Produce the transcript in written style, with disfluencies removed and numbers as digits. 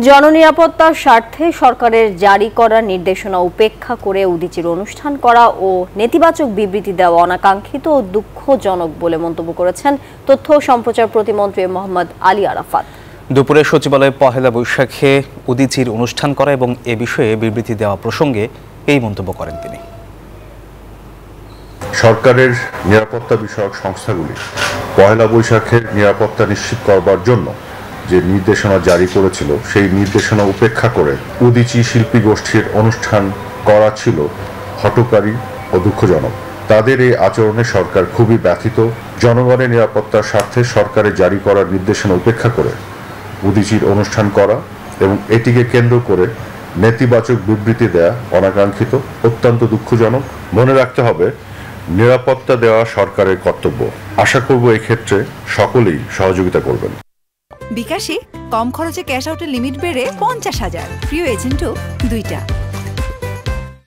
জননিরাপত্তার স্বার্থে সরকারের জারি করা নির্দেশনা উপেক্ষা করে উদীচীর অনুষ্ঠান করা ও নেতিবাচক বিবৃতি দেওয়া অনাকাঙ্ক্ষিত ও দুঃখজনক বলে মন্তব্য করেছেন তথ্য ও সম্প্রচার প্রতিমন্ত্রী মোহাম্মদ আলী আরাফাত। দুপুরে সচিবালয়ে পহেলা বৈশাখে উদীচীর অনুষ্ঠান করা এবং এ বিষয়ে বিবৃতি দেওয়া প্রসঙ্গে এই মন্তব্য করেন তিনি। সরকারের নিরাপত্তা বিষয়ক সংস্থাগুলি পহেলা বৈশাখের নিরাপত্তা নিশ্চিত করবার জন্য যে নির্দেশনা জারি করেছিল সেই নির্দেশনা উপেক্ষা করে উদীচী শিল্পী গোষ্ঠীর অনুষ্ঠান করা ছিল হঠকারী ও দুঃখজনক। তাদের এই আচরণে সরকার খুবই ব্যথিত। জনগণের নিরাপত্তার স্বার্থে সরকারের জারি করার নির্দেশনা উপেক্ষা করে উদীচীর অনুষ্ঠান করা এবং এটিকে কেন্দ্র করে নেতিবাচক বিবৃতি দেয়া অনাকাঙ্ক্ষিত, অত্যন্ত দুঃখজনক। মনে রাখতে হবে, নিরাপত্তা দেওয়া সরকারের কর্তব্য। আশা করব এই ক্ষেত্রে সকলেই সহযোগিতা করবেন। বিকাশে কম খরচে ক্যাশ আউটের লিমিট বেড়ে 50,000, প্রিয় এজেন্টও 2টা।